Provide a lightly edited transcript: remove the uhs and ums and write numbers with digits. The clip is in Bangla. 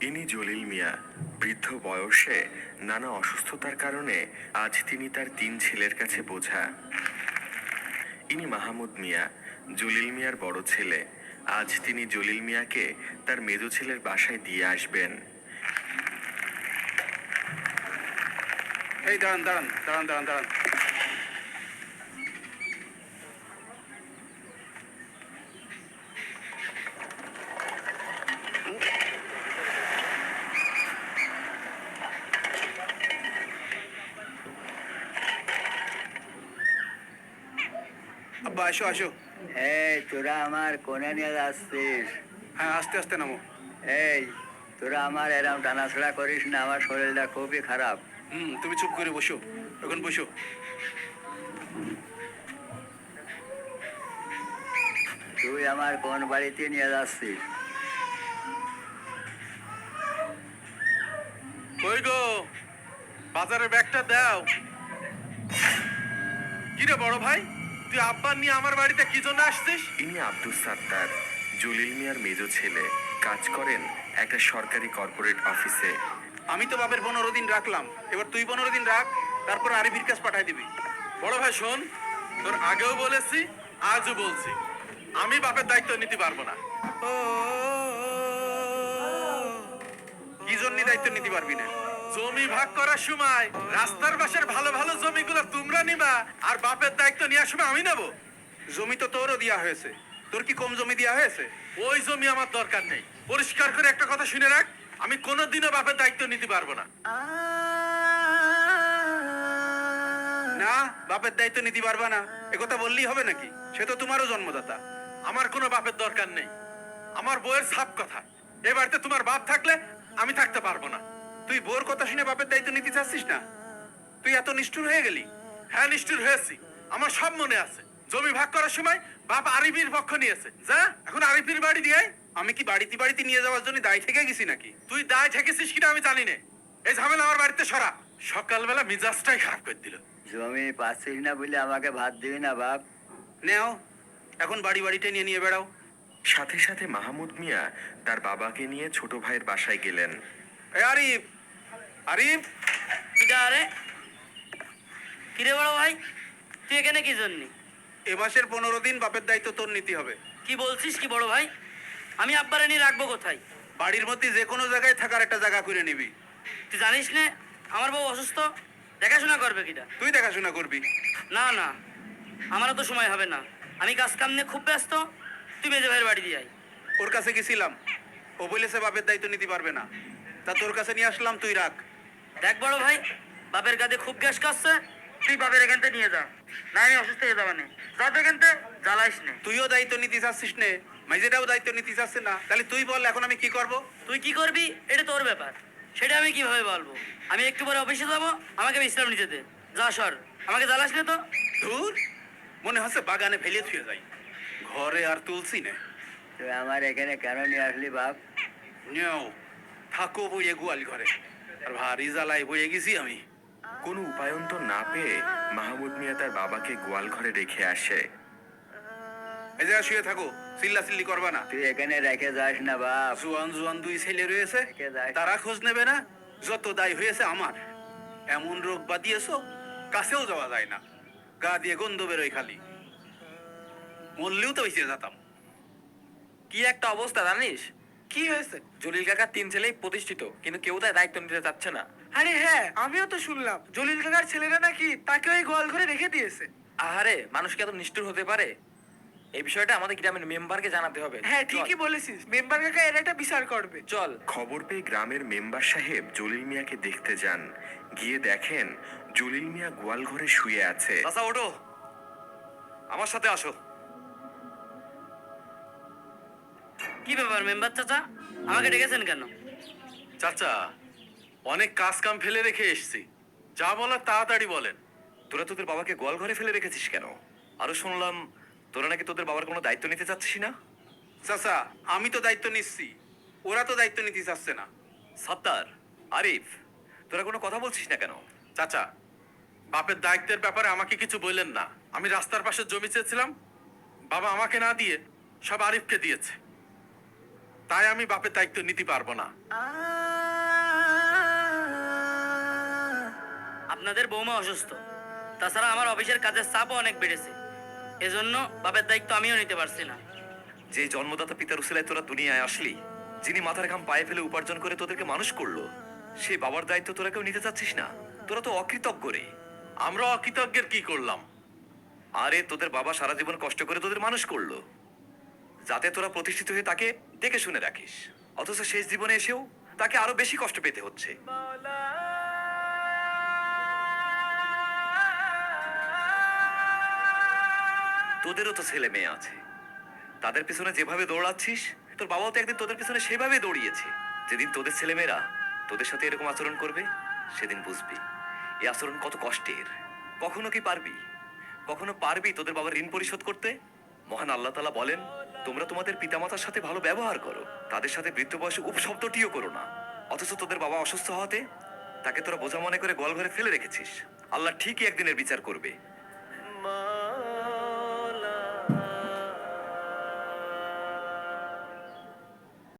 ইনি জলিল মিয়া। বৃদ্ধ বয়সে নানা অসুস্থতার কারণে আজ তিনি তার 3 ছেলের কাছে বোঝা। ইনি মাহমুদ মিয়া, জলিল মিয়ার বড় ছেলে। আজ তিনি জলিল মিয়াকে তার মেজ ছেলের বাসায় দিয়ে আসবেন। এই দাঁড়ান দাঁড়ান দাঁড়ান দাঁড়ান দাঁড়ান। আব্বা আসো আসো। এই তোরা আমার কোনে নিয়ে যাচ্ছিস? হ্যাঁ আস্তে আস্তে নামো। এই তোরা আমার এরম টানাছড়া করিস না, আমার শরীরটা খুবই খারাপ। তুমি চুপ করে বসো, এখন বসো। তুই আমার কোন বাড়িতে নিয়ে যাচ্ছিস? কই গো, বাজারের ব্যাগটা দাও। কি রে বড় ভাই, তুই আব্বা নিয়ে আমার বাড়িতে কি জন্য আসছিস? ইনি আব্দুস সাত্তার, জলিল মিয়ার মেজ ছেলে। কাজ করেন একটা সরকারি কর্পোরেট অফিসে। আমি তো বাপের 15 দিন রাখলাম, এবার তুই 15 দিন রাখ, তারপর আরিফির কাছে পাঠাই দিবি। বড় ভাই শোন, তোর আগেও বলেছি আজও বলছি, আমি বাপের দায়িত্ব নিতে পারবো না। কি জন্য দায়িত্ব নিতে পারবি না? জমি ভাগ করার সময় রাস্তার পাশের ভালো ভালো জমিগুলো তোমরা নিবা, আর বাপের দায়িত্ব নেওয়ার সময় আমি নেব। জমি তো তোরও দেওয়া হয়েছে, তোর কি কম জমি দেওয়া হয়েছে? ওই জমি আমার দরকার নেই। পরিষ্কার করে একটা কথা শুনে রাখ, আমি কোনোদিনও বাপের দায়িত্ব নিতে পারবো না। না, বাপের দায়িত্ব নিতে পারবা না একথা বললেই হবে নাকি? সে তো তোমারও জন্মদাতা। আমার কোনো বাপের দরকার নেই, আমার বউয়ের সাপ কথা। এ বাড়িতে তোমার বাপ থাকলে আমি থাকতে পারবো না। তুই বউর কথা শুনে বাপের দায়িত্ব নিতে চাচ্ছিস না? তুই এত নিষ্ঠুর হয়ে গেলি? হ্যাঁ নিষ্ঠুর হয়েছি, আমার সব মনে আছে। জমি ভাগ করার সময় বাপ আরিফির পক্ষ নিয়েছে। যা এখন আরিফির বাড়ি দিয়ে। আমি কি বাড়িতে বাড়িতে নিয়ে যাওয়ার জন্য দায় থেকে গেছি নাকি? তুই দায় ঠেকেছিস কিনা আমি জানি না। এই ঝামেলা আমার বাড়িতে সরা। সকালবেলা মিজাজটাই খারাপ করে দিল। জমি পাচ্ছিস না বলে আমাকে ভাত দিবি না বাপ? নেও, এখন বাড়ি বাড়িতে নিয়ে নিয়ে বেড়াও। সাথে সাথে মাহমুদ মিয়া তার বাবাকে নিয়ে ছোট ভাইয়ের বাসায় গেলেন। এই আরিফ, আরিফ। কিটা রে? কিরে বড় ভাই, তুই এখানে কি জন্য? এ মাসের 15 দিন বাপের দায়িত্ব তোর নিতে হবে। কি বলছিস কি বড় ভাই? আমি আব্বারে নিয়ে রাখবো কোথায়? বাড়ির মধ্যে যে কোনো জায়গায় থাকার একটা জায়গা করে নিবি। তুই জানিস না আমার বউ অসুস্থ, দেখাশোনা করবে কিটা? তুই দেখাশোনা করবি। না না, আমারও তো সময় হবে না, আমি কাজ কাম নিয়ে খুব ব্যস্ত। তুই মেজে ভাইয়ের বাড়ি দিয়ে আয়। ওর কাছে গেছিলাম, ও বলেছে বাপের দায়িত্ব নিতে পারবে না, তা তোর কাছে নিয়ে আসলাম, তুই রাখ। দেখ বড় ভাই, বাপের কাঁধে খুব গ্যাস কাটছে, তুই বাপের এখান থেকে নিয়ে যা, না আমি অসুস্থ হয়ে যাবানে। যা তো এখান থেকে, জ্বালাইস নে। তুইও দায়িত্ব নিতে চাচ্ছিস নে, মাইজেটাও দায়িত্ব নিতে চাচ্ছে না, তাহলে তুই বল এখন আমি কি করব? তুই কি করবি এটা তোর ব্যাপার, সেটা আমি কিভাবে বলবো? আমি একটু পরে অফিসে যাবো, আমাকে বিশ্রাম নিতে দে। যা সর, আমাকে জ্বালাস না তো। ধুর, মনে হচ্ছে বাগানে ফেলে থুয়ে যাই, ঘরে আর তুলসি না। তুই আমার এখানে কেন নিয়ে আসলি বাপ? নেও, থাকো বইয়ে গোয়াল ঘরে, আর ভারী জ্বালায় বইয়ে গেছি আমি। কোনো উপায়ন্তর না পেয়ে মাহমুদ মিয়া তার বাবাকে গোয়াল ঘরে রেখে আসে। এই জায়গায় শুয়ে থাকো, চিল্লা চিল্লি করবা না। তুই এখানে রেখে যাস না বাপ। জোয়ান জোয়ান 2 ছেলে রয়েছে, রেখে যাস। তারা খোঁজ নেবে না? যত দায় হয়েছে আমার। এমন রোগ বাদিয়েছো, কাছেও যাওয়া যায় না, গা দিয়ে গন্ধ বেরোয় খালি। মরলেও তো বেঁচে যেতাম। কি একটা অবস্থা জানিস? কি হয়েছে? জলিল কাকার 3 ছেলেই প্রতিষ্ঠিত, কিন্তু কেউ তার দায়িত্ব নিতে চাচ্ছে না। আরে হ্যাঁ, আমিও তো শুনলাম জলিল কাকার ছেলেরা নাকি তাকে ওই গোয়াল ঘরে রেখে দিয়েছে। আহারে, মানুষ কি এত নিষ্ঠুর হতে পারে? এই বিষয়টা আমাদের গ্রামের মেম্বারকে জানাতে হবে। হ্যাঁ চল। ঠিকই বলেছিস, মেম্বার কাকা এর একটা বিচার করবে। চল। খবর পেয়ে গ্রামের মেম্বার সাহেব জলিল মিয়াকে দেখতে যান। গিয়ে দেখেন জলিল মিয়া গোয়াল ঘরে শুয়ে আছে। আচ্ছা ওঠো, আমার সাথে আসো। কি ব্যাপার মেম্বার চাচা, আমাকে ডেকেছেন কেন? চাচা, অনেক কাজ কাম ফেলে রেখে এসেছি, যা বলার তাড়াতাড়ি বলেন। তোরা তোদের বাবাকে গোয়াল ঘরে ফেলে রেখেছিস কেন? আরো শুনলাম তোরা নাকি তোদের বাবার কোনো দায়িত্ব নিতে চাচ্ছিস না। চাচা, আমি তো দায়িত্ব নিচ্ছি, ওরা তো দায়িত্ব নিতে চাচ্ছে না। সাত্তার, আরিফ, তোরা কোনো কথা বলছিস না কেন? চাচা, বাপের দায়িত্বের ব্যাপারে আমাকে কিছু বললেন না। আমি রাস্তার পাশে জমি চেয়েছিলাম, বাবা আমাকে না দিয়ে সব আরিফকে দিয়েছে। তাই আমি বাপের দায়িত্ব নিতে পারবো না। আপনাদের বৌমা অসুস্থ, তাছাড়া আমার অফিসের কাজের চাপও অনেক বেড়েছে, এজন্য বাপের দায়িত্ব আমিও নিতে পারছি না। যে জন্মদাতা পিতার উসিলায় তোরা দুনিয়ায় আসলি, যিনি মাথার ঘাম পায়ে ফেলে উপার্জন করে তোদেরকে মানুষ করলো, সেই বাবার দায়িত্ব তোরা কেউ নিতে চাচ্ছিস না? তোরা তো অকৃতজ্ঞ রে। আমরা অকৃতজ্ঞের কি করলাম? আরে তোদের বাবা সারা জীবন কষ্ট করে তোদের মানুষ করলো, যাতে তোরা প্রতিষ্ঠিত হয়ে তাকে দেখে শুনে রাখিস, অথচ শেষ জীবনে এসেও তাকে আরো বেশি কষ্ট পেতে হচ্ছে। তোদেরও তো ছেলে মেয়ে আছে, তাদের পিছনে যেভাবে দৌড়াচ্ছিস, তোর বাবাও তো একদিন তোদের পিছনে সেভাবে দৌড়িয়েছে। যেদিন তোদের ছেলেমেয়েরা তোদের সাথে এরকম আচরণ করবে, সেদিন বুঝবি এই আচরণ কত কষ্টের। কখনো কি পারবি, কখনো পারবি তোদের বাবার ঋণ পরিশোধ করতে? মহান আল্লাহ তাআলা বলেন, তোমরা তোমাদের পিতামাতার সাথে ভালো ব্যবহার করো, তাদের সাথে বৃদ্ধ বয়সে উপশব্দটিও করো না। অথচ তোদের বাবা অসুস্থ হওয়াতে তাকে তোরা বোঝা মনে করে গোয়াল ঘরে ফেলে রেখেছিস। আল্লাহ ঠিকই একদিনের বিচার করবে।